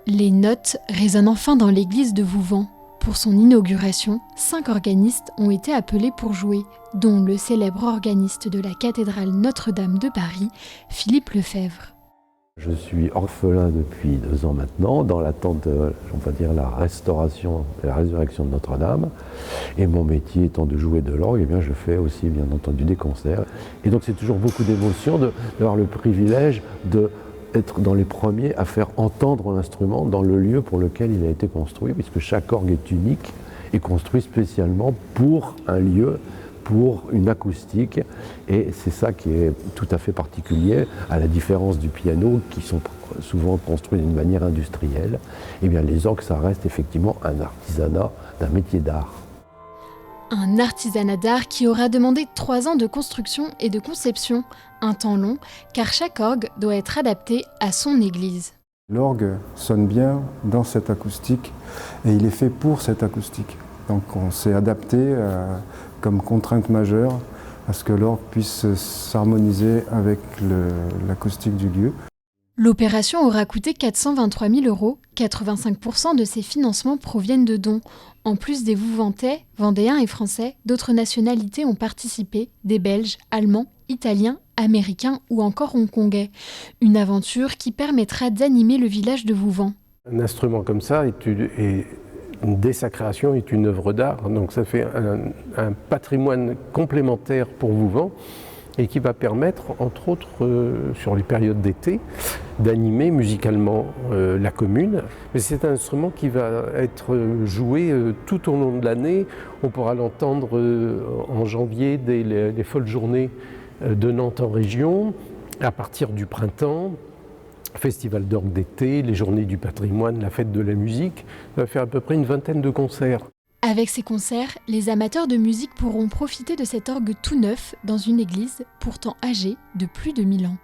Les notes résonnent enfin dans l'église de Vouvant. Pour son inauguration, 5 organistes ont été appelés pour jouer, dont le célèbre organiste de la cathédrale Notre-Dame de Paris, Philippe Lefebvre. Je suis orphelin depuis 2 ans maintenant, dans l'attente de, on va dire, la restauration et la résurrection de Notre-Dame. Et mon métier étant de jouer de l'orgue, eh bien je fais aussi bien entendu des concerts. Et donc c'est toujours beaucoup d'émotion d'avoir le privilège d'être dans les premiers à faire entendre l'instrument dans le lieu pour lequel il a été construit, puisque chaque orgue est unique et construit spécialement pour un lieu, pour une acoustique, et c'est ça qui est tout à fait particulier, à la différence du piano, qui sont souvent construits d'une manière industrielle. Eh bien les orgues, ça reste effectivement un artisanat d'un métier d'art. Un artisanat d'art qui aura demandé 3 ans de construction et de conception, un temps long, car chaque orgue doit être adapté à son église. L'orgue sonne bien dans cette acoustique, et il est fait pour cette acoustique. Donc on s'est adapté comme contrainte majeure à ce que l'orgue puisse s'harmoniser avec l'acoustique du lieu. L'opération aura coûté 423 000 €. 85% de ces financements proviennent de dons. En plus des Vouvantais, Vendéens et Français, d'autres nationalités ont participé, des Belges, Allemands, Italiens, Américains ou encore Hongkongais. Une aventure qui permettra d'animer le village de Vouvant. Un instrument comme ça, dès sa création, est une œuvre d'art. Donc ça fait un patrimoine complémentaire pour Vouvant et qui va permettre, entre autres, sur les périodes d'été, d'animer musicalement la commune. Mais c'est un instrument qui va être joué tout au long de l'année. On pourra l'entendre en janvier dès les folles journées de Nantes en région, à partir du printemps, festival d'orgue d'été, les journées du patrimoine, la fête de la musique. Ça va faire à peu près une 20aine de concerts. Avec ces concerts, les amateurs de musique pourront profiter de cet orgue tout neuf dans une église pourtant âgée de plus de 1000 ans.